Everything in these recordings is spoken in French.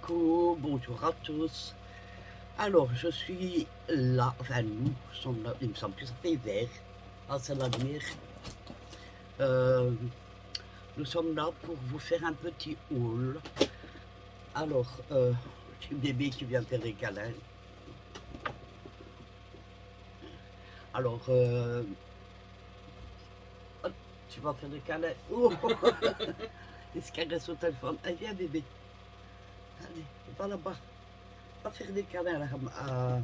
coucou, bonjour à tous. Alors, je suis là, enfin nous sommes là, il me semble que ça fait vert à Saint-Vladimir. Euh, nous sommes là pour vous faire un petit haul. Alors, j'ai un bébé qui vient faire des câlins. Alors, hop, tu vas faire des câlins. Oh il se caresse au téléphone. Allez, viens bébé. Allez, va là-bas. Va faire des câlins là, à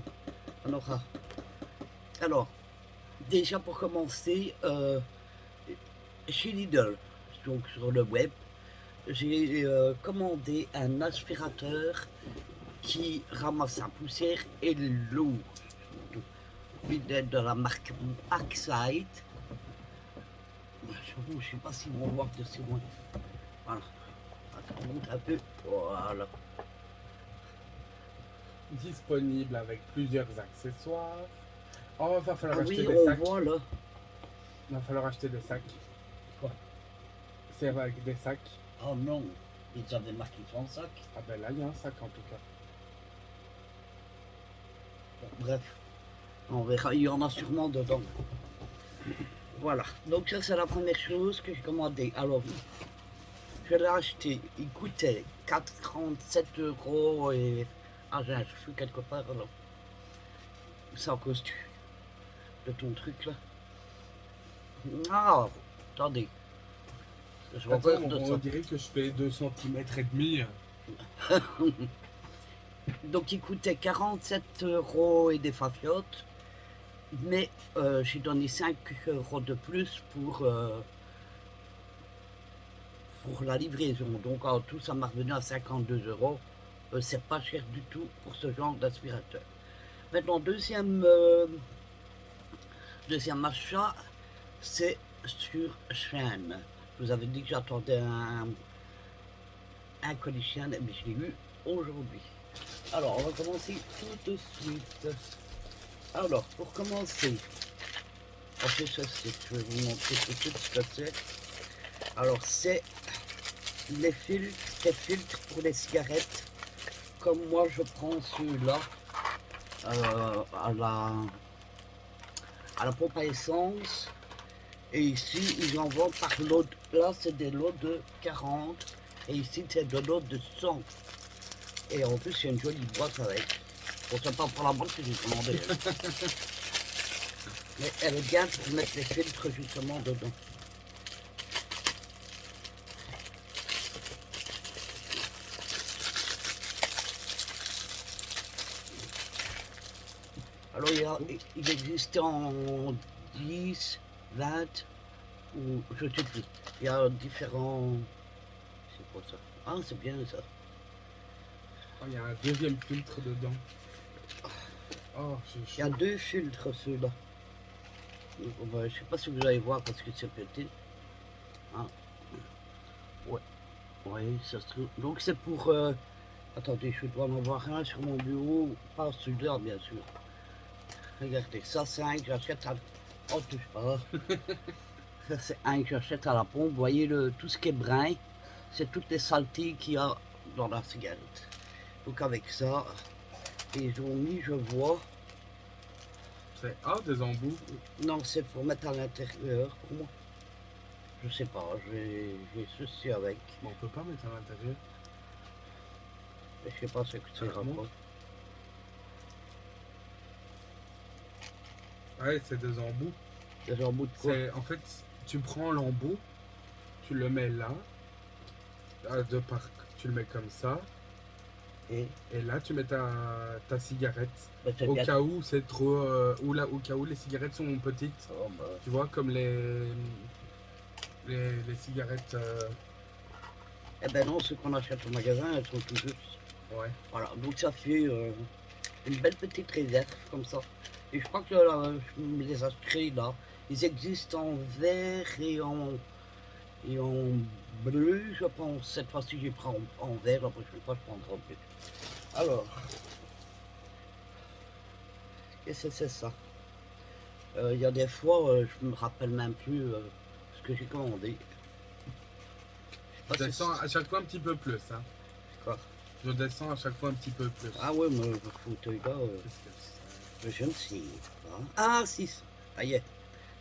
Nora. Alors, déjà pour commencer, chez Lidl, donc sur le web, j'ai commandé un aspirateur qui ramasse la poussière et l'eau. Il est de la marque Backside. Je ne sais pas si on voit de si loin. Voilà. Ça monte un peu. Voilà. Disponible avec plusieurs accessoires. Oh, va falloir acheter Oui, des on sacs. voit là. Va falloir acheter des sacs. Quoi? C'est avec des sacs. Oh non, ils avaient marqué son sac. Ah ben là, il y a un sac en tout cas. Bon, bref, on verra, il y en a sûrement dedans. Voilà, donc ça c'est la première chose que j'ai commandé. Alors, je l'ai acheté, il coûtait 47 € et... Ah, j'ai acheté quelque part alors. C'est à cause de ton truc là. Ah, attendez. Je vais Attends, faire de on ça. dirait que je fais 2 cm et demi. Donc il coûtait 47 € et des fafiotes. Mais j'ai donné 5 € de plus pour la livraison. Donc en tout, ça m'a revenu à 52 €. C'est pas cher du tout pour ce genre d'aspirateur. Maintenant, deuxième achat, c'est sur Shein. Je vous avais dit que j'attendais un colis Shein, mais je l'ai eu aujourd'hui. Alors, on va commencer tout de suite. Alors, pour commencer, en fait, je vais vous montrer tout de suite ce que c'est. Alors, c'est les filtres pour les cigarettes. Comme moi, je prends ceux-là à la pompe à essence. Et ici, ils en vendent par lot. Là, c'est des lots de 40. Et ici, c'est de lots de 100. Et en plus, il y a une jolie boîte avec. Bon, c'est pas pour la boîte que j'ai commandé. Mais elle est bien pour mettre les filtres justement dedans. Alors il existe en 10, 20 ou je sais plus. Il y a différents... C'est quoi ça? Ah, c'est bien ça. Oh, il y a un deuxième filtre dedans. Oh, Il y a 2 filtres ceux-là. Je sais pas si vous allez voir parce que c'est petit. Ah. Ouais. Ouais, ça se trouve. Donc c'est pour... Attendez, je dois en avoir un sur mon bureau. Pas celui-là, bien sûr. Regardez, ça c'est un que j'achète à... Oh, touche pas. Ça c'est un que j'achète à la pompe. Vous voyez, tout ce qui est brun, c'est toutes les saletés qu'il y a dans la cigarette. Donc avec ça, ils ont mis, je vois... C'est des embouts. Non, c'est pour mettre à l'intérieur, pour moi. Je sais pas, j'ai ceci avec. Bon, on peut pas mettre à l'intérieur. Je sais pas ce que c'est rapport. Ouais, c'est des embouts. Des embouts de quoi? En fait, tu prends l'embout, tu le mets là, tu le mets comme ça, et là tu mets ta cigarette. Au cas où c'est trop, au cas où les cigarettes sont petites, oh, bah. Tu vois, comme les cigarettes. Eh ben non, ceux qu'on achète au magasin, elles sont tout juste. Ouais. Voilà, donc ça fait une belle petite réserve comme ça. Et je crois que là, je me les ai achetés là. Ils existent en vert et en bleu, je pense. Cette fois-ci, j'ai pris en vert, la prochaine fois, je prendrai en bleu. Alors, qu'est-ce que c'est ça? Il y a des fois, je me rappelle même plus ce que j'ai commandé. Ça descend à chaque fois un petit peu plus. Hein. Quoi? Je descends à chaque fois un petit peu plus. Ah ouais, mais le fauteuil là, je ne sais pas. Ah si, ça y est,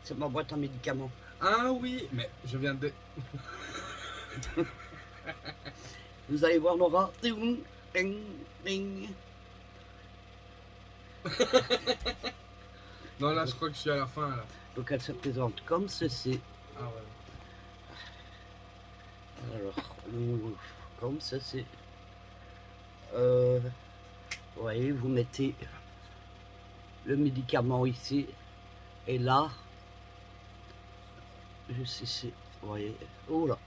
c'est ma boîte à médicaments. Ah oui, mais je viens de... Vous allez voir Laura. Ding, ding, ding. Non, là, je crois que je suis à la fin, là. Donc elle se présente comme ceci. Ah ouais. Alors, comme ceci. Vous voyez, vous mettez le médicament ici. Et là, juste ici, vous voyez. Oh là.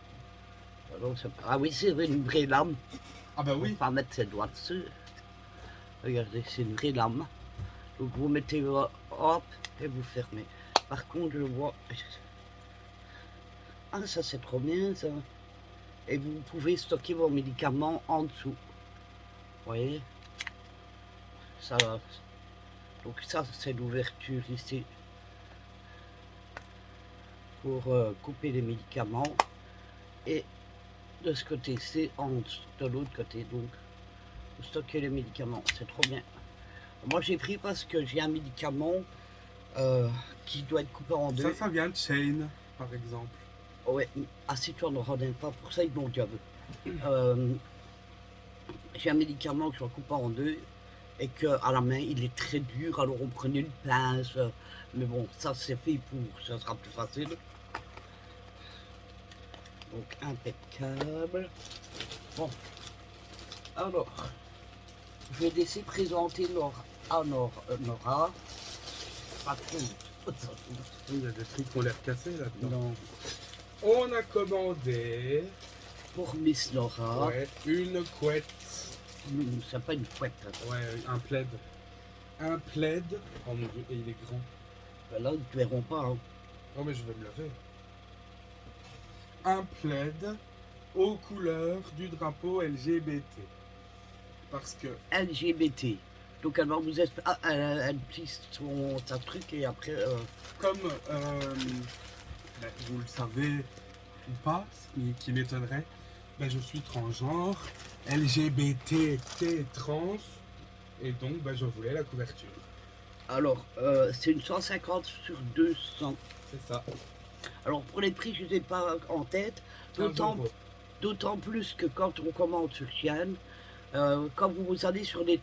Alors, ah oui, c'est une vraie lame. Ah bah oui. On va pas mettre ses doigts dessus. Regardez, c'est une vraie lame. Donc vous mettez hop et vous fermez. Par contre, je vois. Ah, ça c'est trop bien ça. Et vous pouvez stocker vos médicaments en dessous. Vous voyez ça. Donc ça c'est l'ouverture ici pour couper les médicaments. Et de ce côté-ci, de l'autre côté, donc vous stockez les médicaments. C'est trop bien. Moi j'ai pris parce que j'ai un médicament qui doit être coupé en deux. Ça vient de Shane, par exemple. Ouais, ah si tu en auras pas, pour ça ils m'ont diable. J'ai un médicament que je dois couper en deux et qu'à la main il est très dur, alors on prenait une pince. Mais bon, ça c'est fait pour, ça sera plus facile. Donc impeccable. Bon, alors, je vais laisser présenter Nora. Pas trop. Il y a des trucs qui ont l'air cassés là-dedans. Non. On a commandé Pour Miss Nora. ouais, une couette. C'est pas une couette. Ouais, un plaid. Un plaid. Oh mon dieu, et il est grand. Ben là, ils ne verront pas. Hein. Oh mais je vais me lever. Un plaid aux couleurs du drapeau LGBT. Parce que... LGBT. Donc elle va vous expliquer. Ah, elle pisse sa truc et après. Comme ben, vous le savez ou pas, ce qui m'étonnerait, ben, je suis transgenre, LGBT, T, trans, et donc ben, je voulais la couverture. Alors, c'est une 150 sur 200. C'est ça. Alors pour les prix, je ne les ai pas en tête. D'autant plus que quand on commande sur Shein, quand vous allez sur le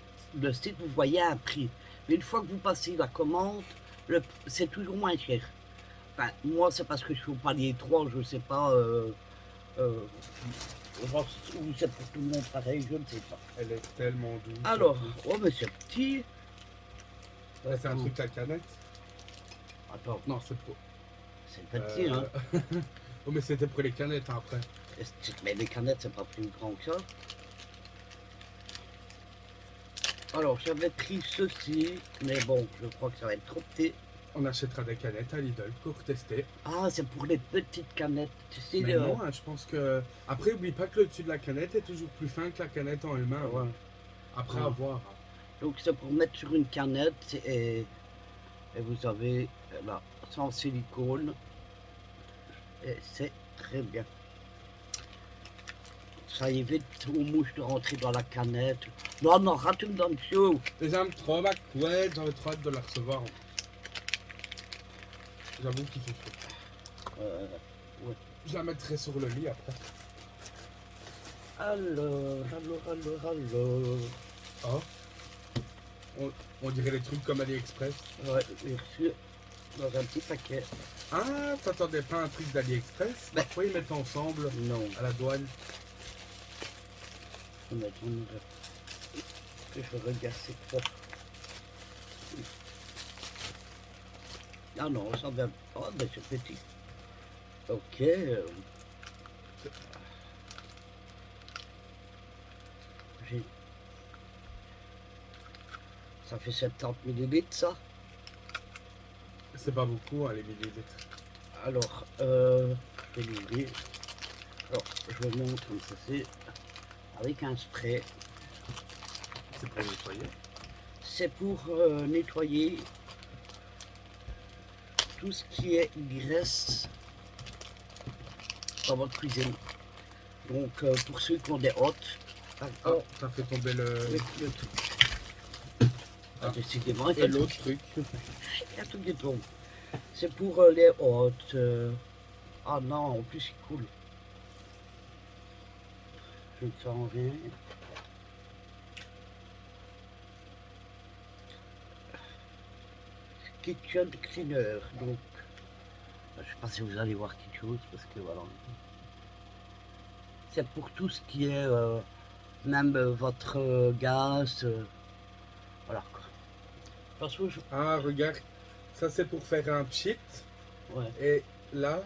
site, vous voyez un prix. Mais une fois que vous passez la commande, c'est toujours moins cher. Enfin, moi, c'est parce que je suis au palier 3, je ne sais pas. Ou c'est pour tout le monde pareil, je ne sais pas. Elle est tellement douce. Alors, oh mais c'est petit. Ouais, c'est un truc à canette. Attends. Non, c'est pour... C'est petit, hein. Oh, mais c'était pour les canettes hein, après. Mais les canettes, c'est pas plus grand que ça. Alors, j'avais pris ceci, mais bon, je crois que ça va être trop petit. On achètera des canettes à Lidl pour tester. Ah, c'est pour les petites canettes, tu sais. Mais non, hein, je pense que... Après, oublie pas que le dessus de la canette est toujours plus fin que la canette en elle-même. Ouais. Après Ouais. avoir. Donc, c'est pour mettre sur une canette et vous avez là, sans silicone. Et c'est très bien. Ça évite aux mouches de rentrer dans la canette. Non, non, rate une dans le show. Et j'aime trop ma couette, j'avais trop hâte de la recevoir. J'avoue qu'il fait chaud. Ouais. Je la mettrai sur le lit après. Alors. Oh. On dirait les trucs comme AliExpress. Ouais, j'ai reçu dans un petit paquet. Ah, t'attendais pas un truc d'AliExpress? Ben. Parfois ils mettent ensemble Non. à la douane. Je regarde c'est quoi. Ah non, ça va. Oh, ben c'est petit. Ok. Ça fait 70 millilitres, ça. C'est pas beaucoup, hein, les millilitres. Alors, je vais l'ouvrir. Alors, je vous montre comme ceci. Avec un spray. C'est pour nettoyer. C'est pour nettoyer tout ce qui est graisse dans votre cuisine. Donc pour ceux qui ont des hôtes, Ah, Ah, t'as fait tomber le... oui, le truc. Ah, Ah. décidément, il y Et a tout l'autre truc. il y a tout qui tombe. C'est pour les hôtes. Ah non, en plus il coule. Je ne sens rien. Kitchen cleaner, donc je ne sais pas si vous allez voir quelque chose parce que voilà. C'est pour tout ce qui est même votre gaz, voilà quoi. Parce que Ah, regarde. Ça, c'est pour faire un pchit. ouais, Et là,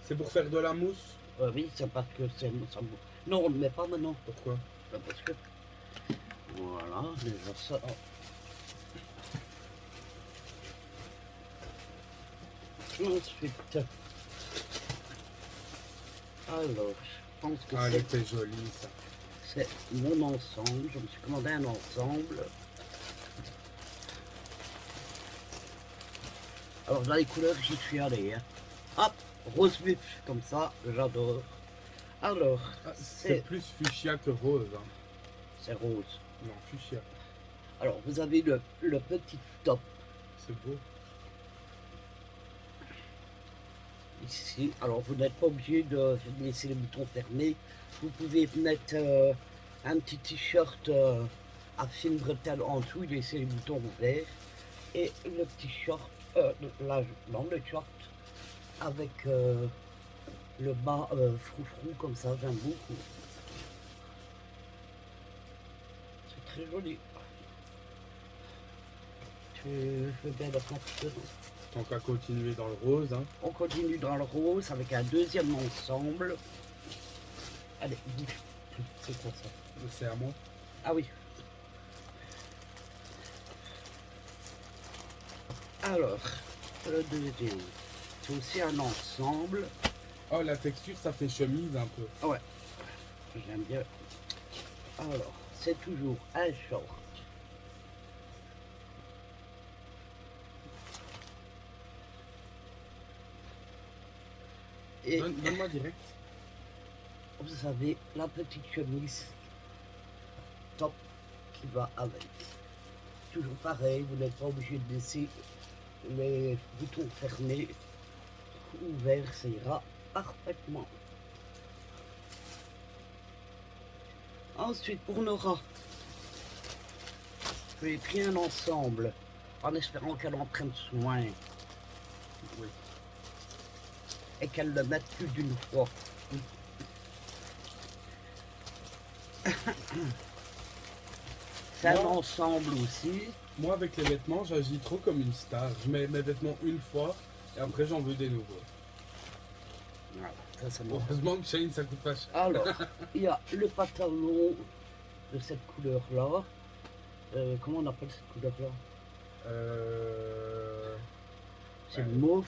c'est pour faire de la mousse. oui, c'est parce que c'est ça. Non, on ne le met pas maintenant. Pourquoi? Parce que voilà, déjà ça. Ensuite, alors, je pense que Ah, elle était jolie, ça. c'est mon ensemble. Je me suis commandé un ensemble. Alors, dans les couleurs, j'y suis allé. Hein. Hop, rose vif, comme ça, j'adore. Alors, Ah, c'est plus fuchsia que rose. Hein. c'est rose. Non, fuchsia. Alors, vous avez le petit top C'est beau. ici. Alors, vous n'êtes pas obligé de laisser les boutons fermés. Vous pouvez mettre un petit t-shirt à fine bretelle en dessous, laisser les boutons ouverts. Et le petit short, là, non, le short avec le bas froufrou comme ça, j'aime beaucoup. C'est très joli. Je veux bien le prendre dedans. Tant qu'à continuer dans le rose. Hein. On continue dans le rose avec un deuxième ensemble. Allez, bouge. C'est quoi ça? C'est à moi. Ah oui. Alors, le deuxième. C'est aussi un ensemble. Oh, la texture, ça fait chemise un peu. Ah ouais, j'aime bien. Alors, c'est toujours un short. Et Donne-moi direct. vous avez la petite chemise top qui va avec. Toujours pareil, vous n'êtes pas obligé de laisser les boutons fermés, ouverts, ça ira parfaitement. Ensuite, pour Nora, je lui ai pris un ensemble en espérant qu'elle en prenne soin. Oui. Et qu'elle le mette plus d'une fois. C'est un Moi- ensemble aussi. Moi, avec les vêtements, j'agis trop comme une star. Je mets mes vêtements une fois et après, j'en veux des nouveaux. Voilà, ça me va. Heureusement que Shane, ça coûte pas cher. Alors, il y a le pantalon de cette couleur-là. Comment on appelle cette couleur-là? C'est le mauve,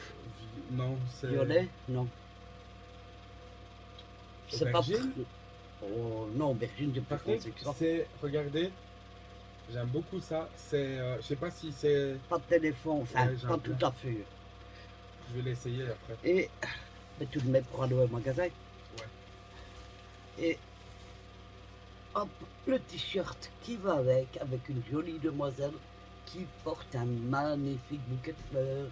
Non, c'est... violet? Non. C'est pas... Aubergine. Oh non, aubergine, j'ai pas Par contre, pensé que ça. c'est... Regardez, j'aime beaucoup ça. C'est... je sais pas si c'est... Pas de téléphone, enfin, Ouais, j'aime pas bien. tout à fait. Je vais l'essayer après. Et mais tu le mets pour aller au magasin. Ouais. Et hop, le t-shirt qui va avec une jolie demoiselle qui porte un magnifique bouquet de fleurs.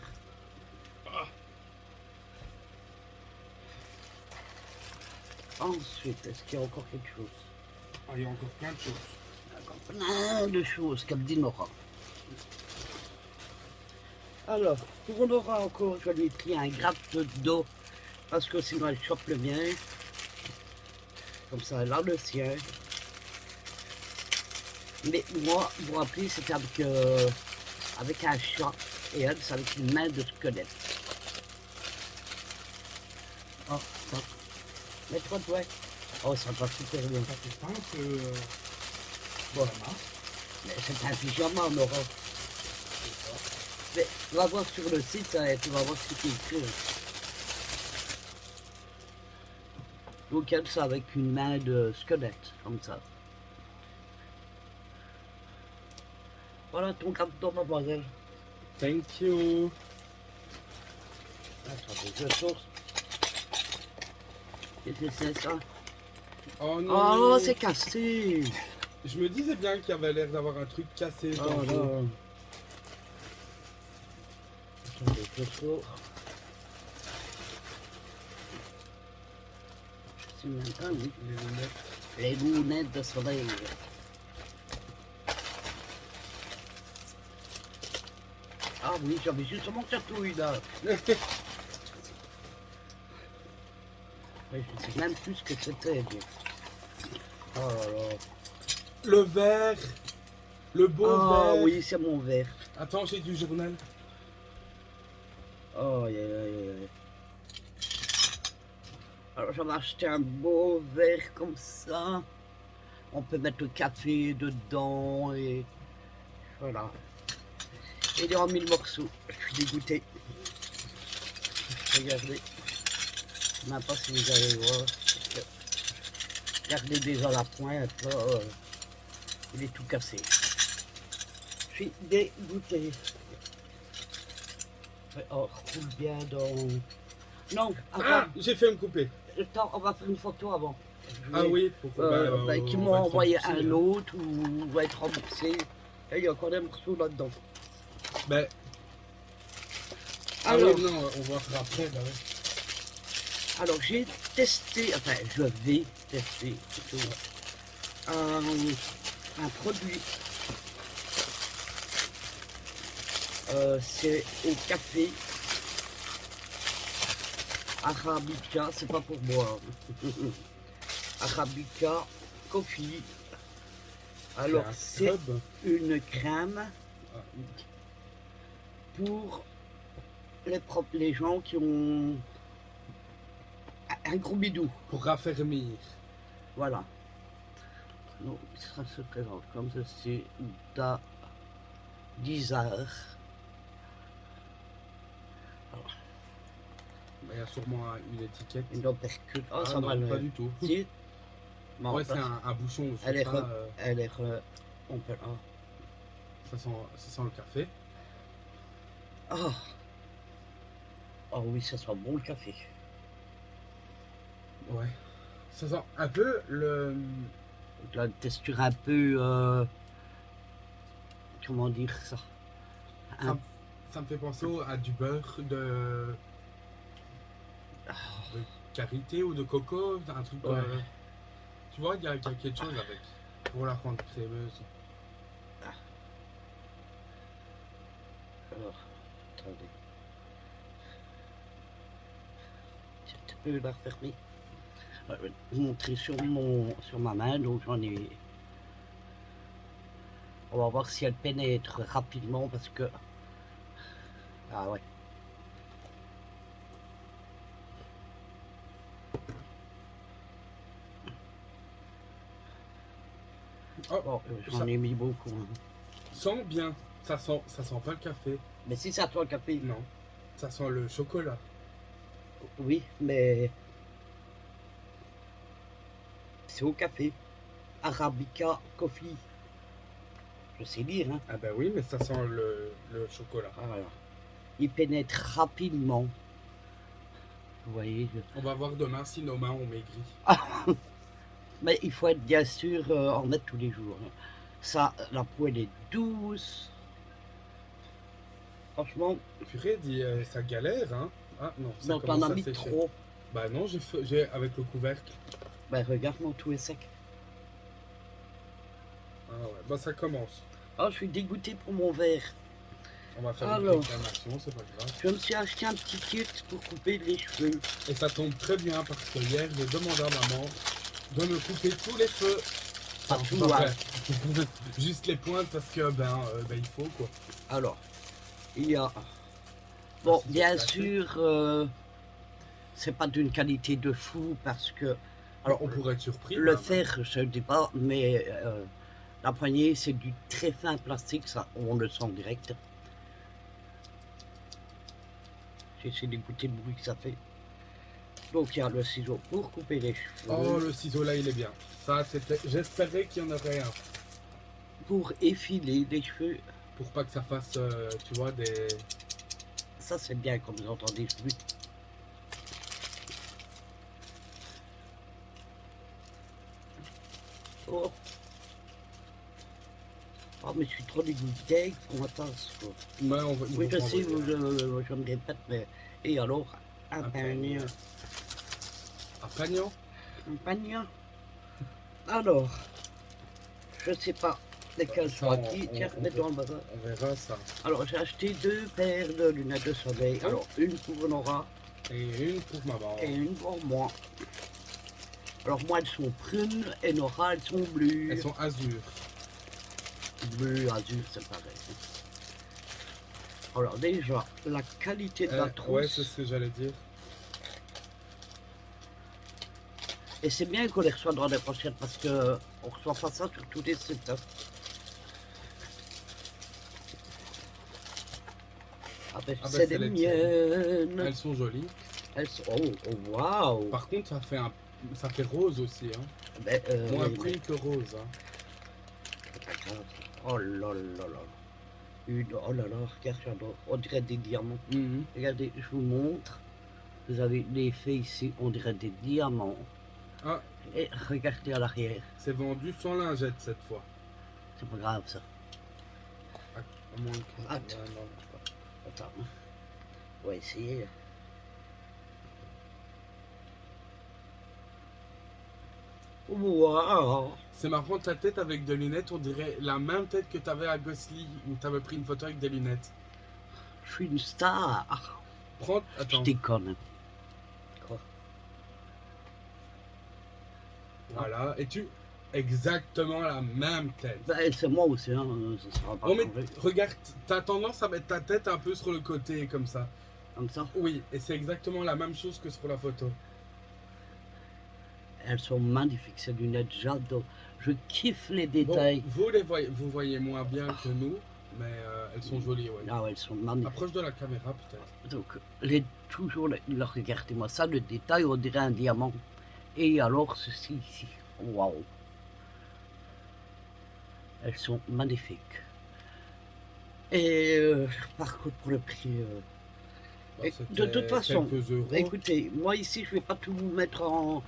Ensuite, est-ce qu'il y a encore quelque chose? Ah, il y a encore plein de choses. Encore plein de choses, comme dit Nora. Alors, pour Nora encore, je lui ai pris un gratte d'eau parce que sinon elle chope le mien. Comme ça, elle a le sien. Mais moi, vous vous rappelez, c'était avec un chat et elle, c'est avec une main de squelette. Oh, ça. Mets-toi, toi. Oh, ça va super bien. Ça fait pas un peu... Bon. pyjama. Mais c'est un pyjama, Nora. Mais tu vas voir sur le site, tu vas voir ce qui est écrit. Donc elle, c'est avec une main de squelette, comme ça. Voilà ton cadeau, mademoiselle. Thank you. Attendez, je source. Qu'est-ce que c'est ça? Oh Oh, non. c'est cassé. Je me disais bien qu'il y avait l'air d'avoir un truc cassé dans Oh le là. dos. Attendez, je sors. Je sais même pas, oui. Les lunettes. Les lunettes de soleil. Ah oui, j'avais justement chatouille là. Ouais, je sais même plus ce que c'était. Oh là là. Le verre. Le beau Ah verre. oui, c'est mon verre. Attends, j'ai du journal. Oh, aïe, aïe, aïe, aïe. Alors j'avais acheté un beau verre comme ça. On peut mettre le café dedans et voilà. Et il est en 1000 morceaux. Je suis dégoûté. Regardez. Je sais même pas si vous allez voir. Regardez déjà la pointe là. Il est tout cassé. Je suis dégoûté. Oh, roule bien dans. Non, Ah, avant. j'ai fait me couper. Attends, on va faire une photo avant. Ah oui, pourquoi Qui on m'ont va être envoyé remboursé, un hein. autre ou va être remboursé. Et il y a encore des morceaux là-dedans. Ben, ah Alors, oui, non, on va faire après. Bah ouais. alors j'ai testé, enfin je vais tester plutôt, un produit. C'est au café. Arabica, c'est pas pour boire. Arabica Coffee. Alors un c'est scrub. une crème Ah. pour les gens qui ont un gros bidou. Pour raffermir. Voilà. Donc ça se présente comme ceci. Da 10 heures. Il y a sûrement une étiquette. Une uppercut. Oh, Ah ça non, va pas le. du tout. Si. Bon, Ouais, ça, c'est un bouchon. elle est pas, elle est on peut. Oh. ça sent le café. Oh. Oh oui, ça sent bon le café. Ouais. Ça sent un peu le. Donc là, une texture un peu. Comment dire ça? Ça me fait penser à du beurre de karité ou de coco, un truc. Ouais. Tu vois, il y a quelque chose avec. Pour la rendre crémeuse. Alors, attendez. Tu peux la refermer? Je vais vous montrer sur ma main, donc j'en ai. On va voir si elle pénètre rapidement parce que. Ah ouais. Oh, Bon, j'en ça ai mis beaucoup. Hein. sent bien. Ça sent pas le café. Mais si ça sent le café. Non. Ça sent le chocolat. Oui, mais. C'est au café. Arabica Coffee. Je sais lire, hein. Ah ben oui, mais ça sent le chocolat. Ah, voilà. Il pénètre rapidement. Vous voyez. On va voir demain si nos mains ont maigri. Mais il faut être bien sûr en mettre tous les jours. Hein. Ça, la peau elle est douce. Franchement, Purée, dit ça galère, hein. Ah non, ça non, t'en commence as à mis sécher. trop. Bah non, j'ai avec le couvercle. Ben regarde, mon tout est sec. Ah ouais, bah ça commence. Oh, je suis dégoûté pour mon verre. On va faire Alors. une réclamation, c'est pas grave. Je me suis acheté un petit kit pour couper les cheveux. Et ça tombe très bien parce que hier, j'ai demandé à maman de me couper tous les cheveux. Pas Enfin, tout, pas hein. vrai. Juste les pointes parce que il faut quoi. Alors, il y a. Bon, c'est bien classique. sûr, c'est pas d'une qualité de fou parce que. Alors on pourrait être surpris. Le bah, fer, je ne dis pas, mais la poignée, c'est du très fin plastique, ça, on le sent direct. J'essaie d'écouter le bruit que ça fait. Donc il y a le ciseau pour couper les cheveux, Oh, le ciseau là, il est bien. Ça, c'était. J'espérais qu'il y en aurait un. pour effiler les cheveux. Pour pas que ça fasse, tu vois, des. Ça c'est bien comme vous entendez ce bruit. Oh. Oh, mais je suis trop dégoûté pour ma tasse, quoi. Ouais, on va, ils Oui, vont je t'envoyer sais, je me répète, mais... Et alors, un un panier. Un pagnon. Un panier. Alors, je sais pas lesquels Ça, sont acquis. Tiens, mets-toi en bas. on verra ça. Alors, j'ai acheté 2 paires de lunettes de soleil. Alors, une pour Nora Et une pour maman. et une pour moi. Alors, moi, elles sont prunes et Nora, elles sont bleues. Elles sont azur. Bleu, azur, c'est pareil. Alors, déjà, la qualité de la trousse. Ouais, c'est ce que j'allais dire. Et c'est bien qu'on les reçoit dans les pochettes parce qu'on ne reçoit pas ça sur tous les sites. Hein. Ah ben, Ah ben, c'est c'est les les tiennes. miennes. Elles sont jolies. Elles sont... Oh, waouh. Par contre, ça fait rose aussi. Hein. Ben, Moins oui, prune que rose. Hein. c'est pas grave. Oh là là là. Oh là là, regarde, j'adore. On dirait des diamants. Mhm. Regardez, je vous montre. Vous avez l'effet ici, on dirait des diamants. Ah, Et regardez à l'arrière. c'est vendu sans lingette cette fois. C'est pas grave ça. À moins que... Attends. Ouais, non, pas. Attends. On va essayer. Waouh. C'est marrant, ta tête avec des lunettes, on dirait la même tête que tu avais à Gosli, où tu avais pris une photo avec des lunettes. Je suis une star. Prends, Je attends, déconne. Quoi? voilà, et tu... Exactement la même tête. Ben, c'est moi aussi, hein. Ça sera pas Oh mais changé. regarde, t'as tendance à mettre ta tête un peu sur le côté, comme ça. Comme ça. Oui, et c'est exactement la même chose que sur la photo. Elles sont magnifiques, ces lunettes, j'adore. Je kiffe les Bon, détails. vous voyez moins bien que nous, mais elles sont jolies, ouais. Ah ouais, elles sont magnifiques. Approche de la caméra, peut-être. Donc, regardez-moi ça, le détail, on dirait un diamant. Et alors, ceci ici, waouh. Elles sont magnifiques. Et par contre, pour le prix... Bah, et de c'était toute façon, quelques euros. écoutez, moi ici, je ne vais pas tout vous mettre en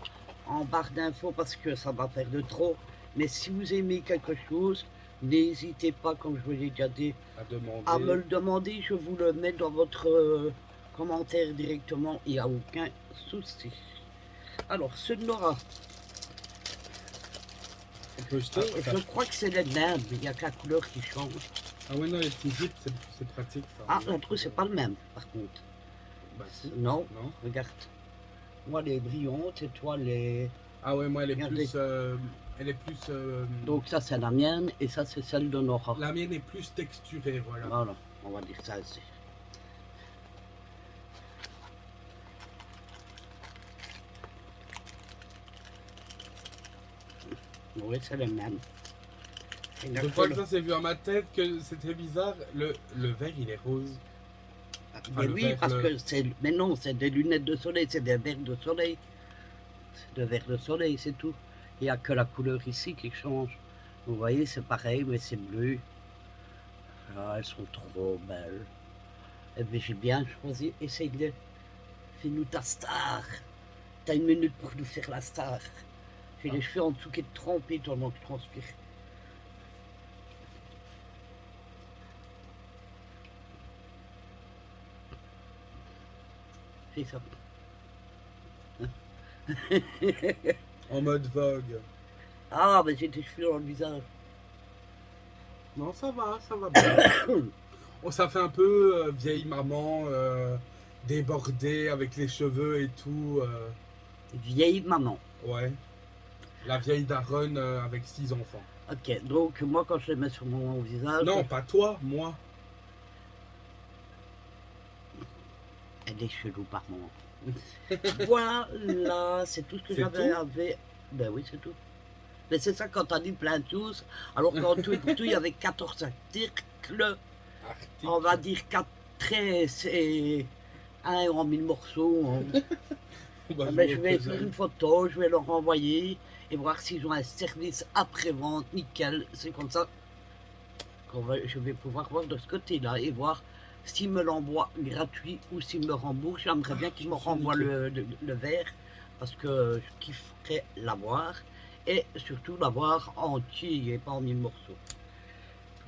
barre d'infos parce que ça va faire de trop. Mais si vous aimez quelque chose, n'hésitez pas, comme je vous l'ai déjà dit, À demander. à me le demander. Je vous le mets dans votre commentaire directement. Il n'y a aucun souci. Alors, ce Nora, On peut jeter, ça. je crois que c'est les mêmes. Il n'y a que la couleur qui change. Ah ouais, non, les petits zips, c'est pratique, ça. Ah, la trousse, c'est pas le même, par contre. Bah, si. Non, Non. regarde. Moi, les brillantes et toi, les... Ah ouais, moi, elle est Regardez. plus... elle est plus... Donc ça, c'est la mienne et ça, c'est celle de Nora. La mienne est plus texturée, voilà. Voilà, on va dire ça ici. Oui, c'est le même. Je crois que ça s'est vu à ma tête que c'était bizarre. Le verre, il est rose. Mais le oui, verre, parce que c'est... Mais non, c'est des lunettes de soleil, c'est des verres de soleil. C'est des verres de soleil, c'est tout. Il n'y a que la couleur ici qui change. Vous voyez, c'est pareil, mais c'est bleu. Ah, elles sont trop belles. Eh bien, j'ai bien choisi. Essaye-le. Fais-nous ta star. T'as une minute pour nous faire la star. J'ai les cheveux en dessous qui est trempés tellement que je transpire. Fais ça. En mode Vogue. Ah, mais j'ai des cheveux dans le visage. Non, ça va bien. Oh, ça fait un peu vieille maman, débordée avec les cheveux et tout. Vieille maman. Ouais. La vieille daronne avec 6 enfants. Ok, donc moi quand je les mets sur mon visage... Non, pas toi, moi. Elle est chelou par moment. Voilà, c'est tout ce que C'est j'avais. tout Ben oui, c'est tout. Mais c'est ça quand t'as dit plein de choses, alors qu'en tout et pour tout, il y avait 14 articles, on va dire 4 traits et un en 1000 morceaux. Hein. Bah, Ben, je vais faire une photo, je vais leur envoyer et voir s'ils ont un service après-vente, nickel. C'est comme ça je vais pouvoir voir de ce côté-là et voir s'ils me l'envoient gratuit ou s'ils me remboursent. J'aimerais bien qu'ils me renvoient le verre parce que je kifferais l'avoir. et surtout l'avoir entier et pas en 1000 morceaux.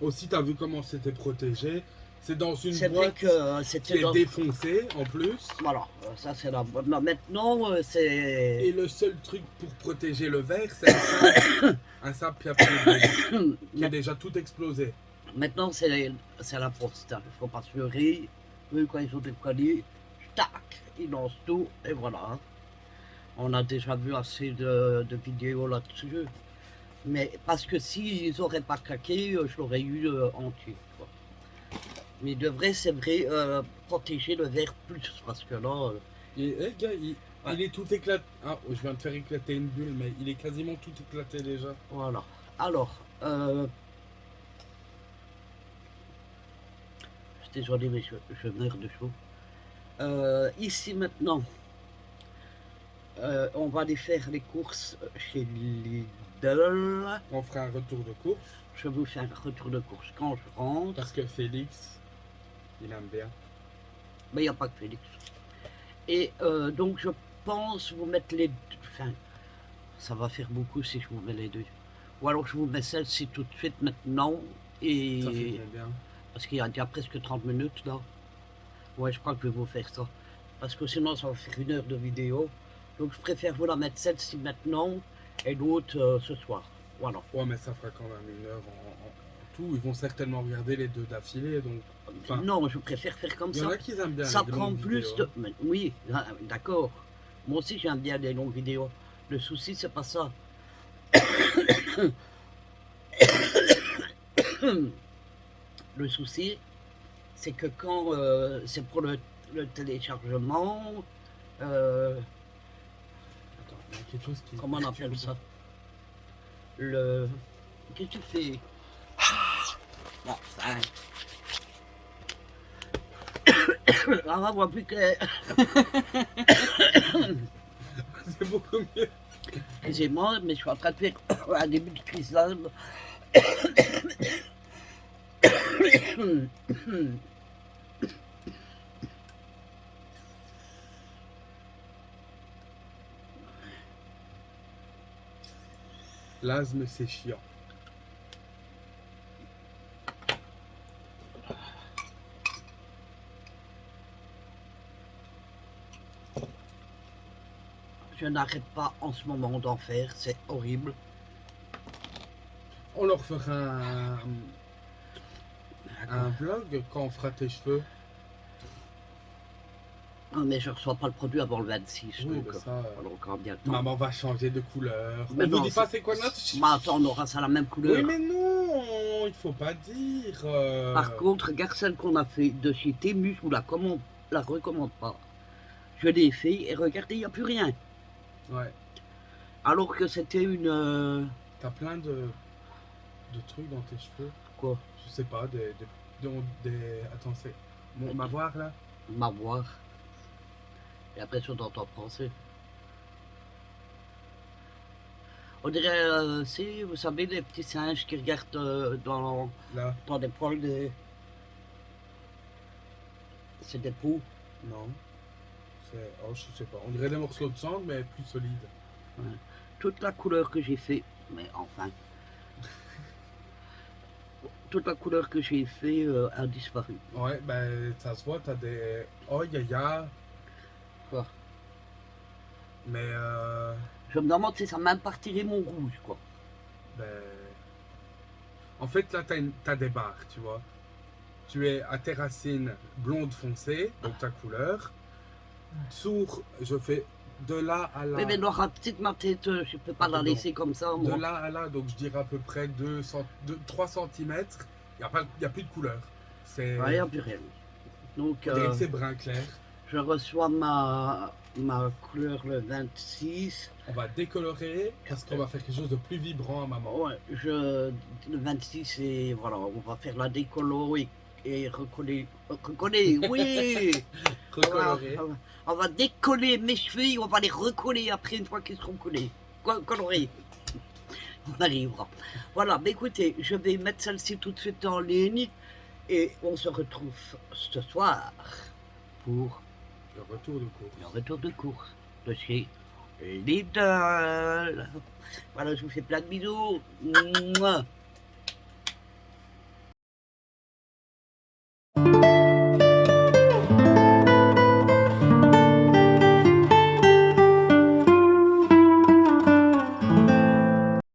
Aussi, tu as vu comment c'était protégé. C'est dans une C'est vrai boîte que qui c'était est dans... défoncée en plus. Voilà, ça c'est la bonne. Maintenant, c'est... Et le seul truc pour protéger le verre, c'est un sable qui a pris qui est déjà tout explosé. Maintenant, c'est la poste. Il ne faut pas se leurrer. Eux, quand ils ont décollé, tac, ils lancent tout, et voilà. On a déjà vu assez de vidéos là-dessus. Mais parce que s'ils n'auraient pas claqué, je l'aurais eu entier. Quoi. Mais de vrai, c'est vrai, protéger le verre plus, parce que là... Et gars, il est tout éclaté. Ah, je viens de faire éclater une bulle, mais il est quasiment tout éclaté déjà. Voilà. Alors, je suis désolé, mais je meurs de chaud. Ici maintenant, on va aller faire les courses chez Lidl. On fera un retour de course. Je vous fais un retour de course quand je rentre. Parce que Félix, il aime bien. Mais il n'y a pas que Félix. Et donc je pense vous mettre les deux. Enfin, ça va faire beaucoup si je vous mets les deux. Ou alors je vous mets celle-ci tout de suite maintenant. Et... Ça fait bien. Parce qu'il y a déjà presque 30 minutes là. Ouais, je crois que je vais vous faire ça. Parce que sinon ça va faire 1 heure de vidéo. Donc je préfère vous la mettre celle-ci maintenant et l'autre ce soir. Voilà. Ouais, mais ça fera quand même 1 heure en tout. Ils vont certainement regarder les deux d'affilée. Donc, enfin, non, je préfère faire comme il y ça. en a qui aiment bien. Ça les prend longues plus vidéos, de... Mais oui, d'accord. Moi aussi j'aime bien les longues vidéos. Le souci c'est pas ça. Le souci c'est que quand c'est pour le téléchargement, Attends, il y a quelque chose qui... comment on appelle ça? Qu'est-ce que tu fais? Bon, enfin... On va voir plus que... C'est beaucoup mieux. Excusez-moi, mais je suis en train de faire un début de crise d'asthme. L'asthme, c'est chiant. Je n'arrête pas en ce moment d'en faire, c'est horrible. On leur fera un vlog quand on fera tes cheveux. Non, mais je ne reçois pas le produit avant le 26, Oui, donc mais ça, alors encore bien de temps. maman va changer de couleur. Mais On non, vous dit pas c'est quoi notre... Mais attends, on aura ça la même couleur. Oui, mais non, il faut pas dire. Par contre, regarde celle qu'on a fait de chez Temu, je vous la recommande pas. Je l'ai fait et regardez, il n'y a plus rien. Ouais. Alors que c'était une... T'as plein de trucs dans tes cheveux. Quoi? Je sais pas, des... Attends, c'est... Bon, ma voir là. M'avoir. Et après, sur dans ton français. On dirait, si, vous savez, les petits singes qui regardent Là. dans des poils de... C'est des poux. Non. C'est... Oh, je sais pas. On dirait des morceaux de sang, mais plus solides. Ouais. Toute la couleur que j'ai fait, mais enfin... Toute la couleur que j'ai fait a disparu. Ouais, ben, ça se voit, t'as des... Oh, yaya. Quoi? Mais Je me demande si ça m'a même pas retiré mon rouge, quoi. ben... En fait, là, t'as des barres, tu vois. Tu es à tes racines blonde foncée, donc ta couleur. Sourd, je fais de là à là. Oui, mais noir petite ma tête, je peux pas la laisser comme ça, moi. De là à là, donc je dirais à peu près 3 cm. Il n'y a plus de couleur. C'est... Ouais, il n'y a plus rien. Donc, c'est brun clair. je reçois ma couleur le 26. On va décolorer parce qu'on va faire quelque chose de plus vibrant à maman. Ouais, le 26, et voilà, on va faire la décolo et recoller. Recoller, oui. Recolorer. On va décoller mes cheveux et on va les recoller après une fois qu'ils seront collés. Colorés. On arrivera. Voilà, mais écoutez, je vais mettre celle-ci tout de suite en ligne et on se retrouve ce soir pour Le retour de course. le retour de course de chez Lidl. Voilà, je vous fais plein de bisous. Mouah.